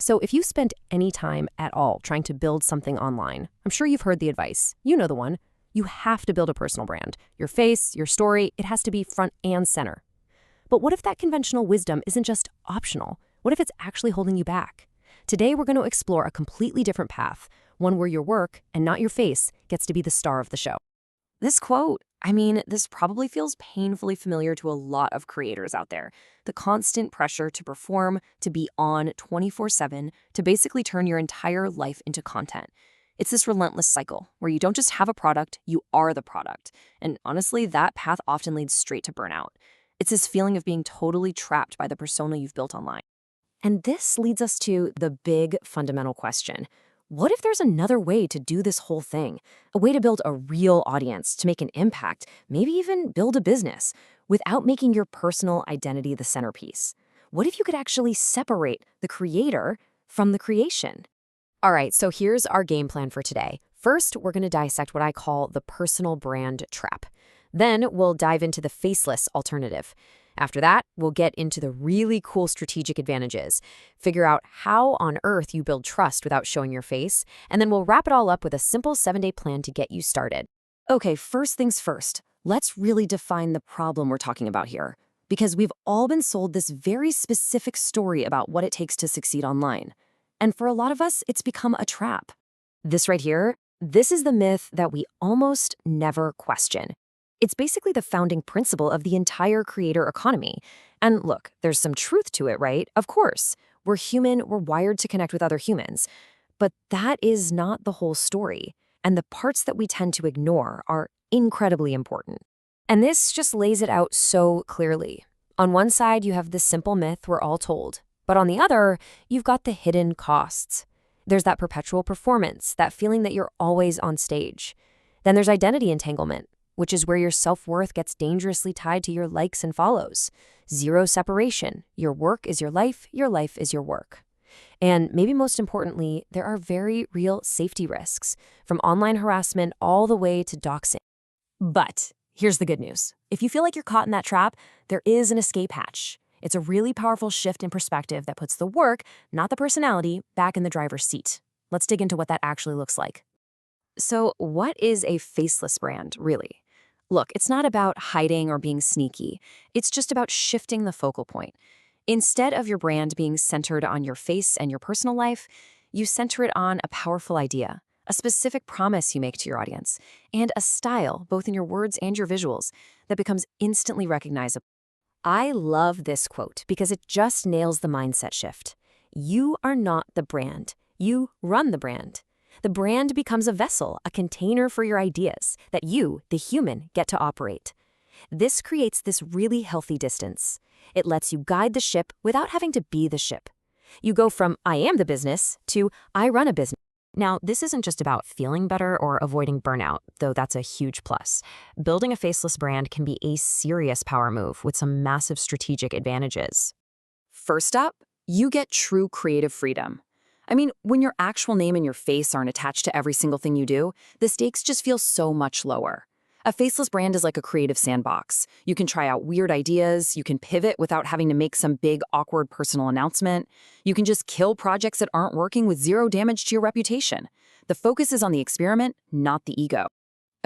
So if you spent any time at all trying to build something online, I'm sure you've heard the advice. You know the one. You have to build a personal brand. Your face, your story, it has to be front and center. But what if that conventional wisdom isn't just optional? What if it's actually holding you back? Today, we're going to explore a completely different path, one where your work, and not your face, gets to be the star of the show. This quote, this probably feels painfully familiar to a lot of creators out there. The constant pressure to perform, to be on 24/7, to basically turn your entire life into content. It's this relentless cycle where you don't just have a product, you are the product. And honestly, that path often leads straight to burnout. It's this feeling of being totally trapped by the persona you've built online. And this leads us to the big fundamental question. What if there's another way to do this whole thing? A way to build a real audience, to make an impact, maybe even build a business, without making your personal identity the centerpiece? What if you could actually separate the creator from the creation? All right, so here's our game plan for today. First, we're going to dissect what I call the personal brand trap. Then we'll dive into the faceless alternative. After that, we'll get into the really cool strategic advantages, figure out how on earth you build trust without showing your face, and then we'll wrap it all up with a simple 7-day plan to get you started. Okay, first things first, let's really define the problem we're talking about here, because we've all been sold this very specific story about what it takes to succeed online. And for a lot of us, it's become a trap. This right here, this is the myth that we almost never question. It's basically the founding principle of the entire creator economy. And look, there's some truth to it, right? Of course. We're human, we're wired to connect with other humans. But that is not the whole story. And the parts that we tend to ignore are incredibly important. And this just lays it out so clearly. On one side, you have this simple myth we're all told. But on the other, you've got the hidden costs. There's that perpetual performance, that feeling that you're always on stage. Then there's identity entanglement, which is where your self-worth gets dangerously tied to your likes and follows. Zero separation. Your work is your life is your work. And maybe most importantly, there are very real safety risks, from online harassment all the way to doxing. But here's the good news. If you feel like you're caught in that trap, there is an escape hatch. It's a really powerful shift in perspective that puts the work, not the personality, back in the driver's seat. Let's dig into what that actually looks like. So what is a faceless brand, really? Look, it's not about hiding or being sneaky. It's just about shifting the focal point. Instead of your brand being centered on your face and your personal life, you center it on a powerful idea, a specific promise you make to your audience, and a style, both in your words and your visuals, that becomes instantly recognizable. I love this quote because it just nails the mindset shift. You are not the brand. You run the brand. The brand becomes a vessel, a container for your ideas that you, the human, get to operate. This creates this really healthy distance. It lets you guide the ship without having to be the ship. You go from I am the business to I run a business. Now, this isn't just about feeling better or avoiding burnout, though that's a huge plus. Building a faceless brand can be a serious power move with some massive strategic advantages. First up, you get true creative freedom. When your actual name and your face aren't attached to every single thing you do, the stakes just feel so much lower. A faceless brand is like a creative sandbox. You can try out weird ideas, you can pivot without having to make some big, awkward personal announcement. You can just kill projects that aren't working with zero damage to your reputation. The focus is on the experiment, not the ego.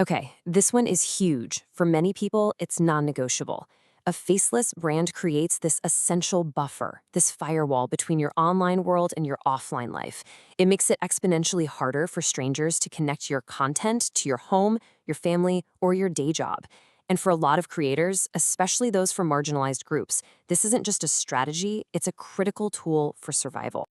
Okay, this one is huge. For many people, it's non-negotiable. A faceless brand creates this essential buffer, this firewall between your online world and your offline life. It makes it exponentially harder for strangers to connect your content to your home, your family, or your day job. And for a lot of creators, especially those from marginalized groups, this isn't just a strategy, it's a critical tool for survival.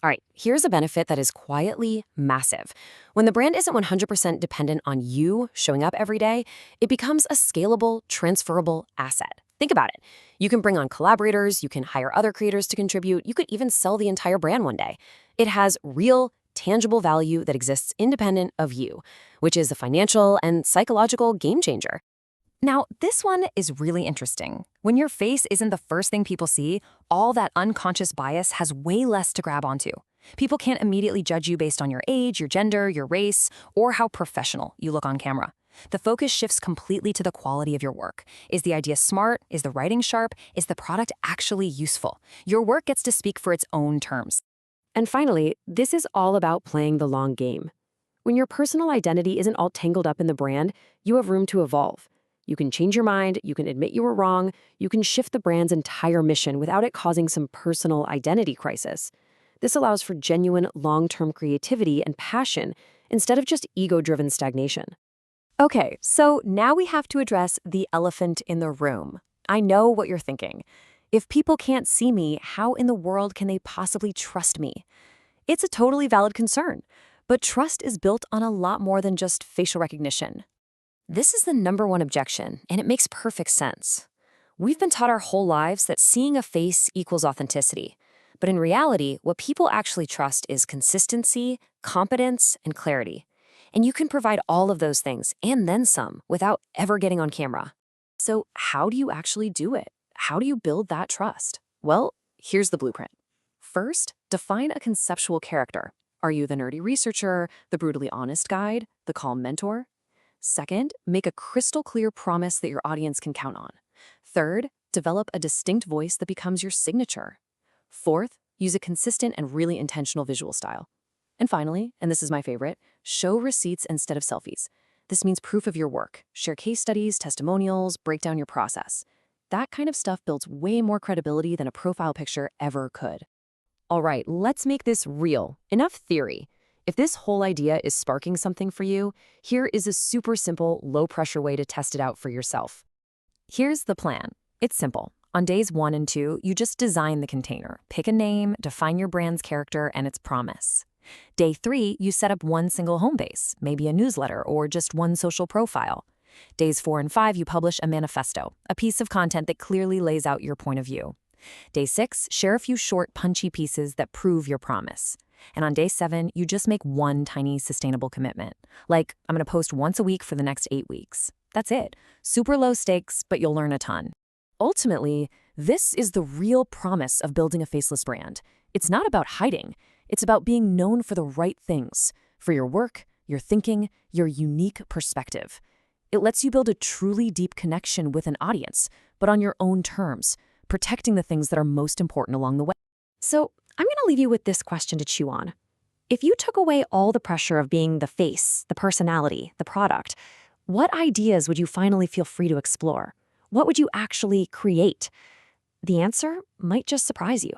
All right, here's a benefit that is quietly massive. When the brand isn't 100% dependent on you showing up every day, it becomes a scalable, transferable asset. Think about it. You can bring on collaborators, you can hire other creators to contribute, you could even sell the entire brand one day. It has real, tangible value that exists independent of you, which is a financial and psychological game changer. Now, this one is really interesting. When your face isn't the first thing people see, all that unconscious bias has way less to grab onto. People can't immediately judge you based on your age, your gender, your race, or how professional you look on camera. The focus shifts completely to the quality of your work. Is the idea smart? Is the writing sharp? Is the product actually useful? Your work gets to speak for its own terms. And finally, this is all about playing the long game. When your personal identity isn't all tangled up in the brand, you have room to evolve. You can change your mind, you can admit you were wrong, you can shift the brand's entire mission without it causing some personal identity crisis. This allows for genuine long-term creativity and passion instead of just ego-driven stagnation. Okay, so now we have to address the elephant in the room. I know what you're thinking. If people can't see me, how in the world can they possibly trust me? It's a totally valid concern, but trust is built on a lot more than just facial recognition. This is the number one objection, and it makes perfect sense. We've been taught our whole lives that seeing a face equals authenticity. But in reality, what people actually trust is consistency, competence, and clarity. And you can provide all of those things, and then some, without ever getting on camera. So how do you actually do it? How do you build that trust? Well, here's the blueprint. First, define a conceptual character. Are you the nerdy researcher, the brutally honest guide, the calm mentor? Second, make a crystal clear promise that your audience can count on. Third, develop a distinct voice that becomes your signature. Fourth, use a consistent and really intentional visual style. And finally, and this is my favorite, show receipts instead of selfies. This means proof of your work. Share case studies, testimonials, break down your process. That kind of stuff builds way more credibility than a profile picture ever could. All right, let's make this real. Enough theory. If this whole idea is sparking something for you, here is a super simple, low-pressure way to test it out for yourself. Here's the plan. It's simple. On days 1 and 2, you just design the container. Pick a name, define your brand's character and its promise. Day 3, you set up one single home base, maybe a newsletter or just one social profile. Days 4 and 5, you publish a manifesto, a piece of content that clearly lays out your point of view. Day 6, share a few short, punchy pieces that prove your promise. And on day 7, you just make one tiny sustainable commitment. Like, I'm going to post once a week for the next 8 weeks. That's it. Super low stakes, but you'll learn a ton. Ultimately, this is the real promise of building a faceless brand. It's not about hiding. It's about being known for the right things, for your work, your thinking, your unique perspective. It lets you build a truly deep connection with an audience, but on your own terms, protecting the things that are most important along the way. So, I'm going to leave you with this question to chew on. If you took away all the pressure of being the face, the personality, the product, what ideas would you finally feel free to explore? What would you actually create? The answer might just surprise you.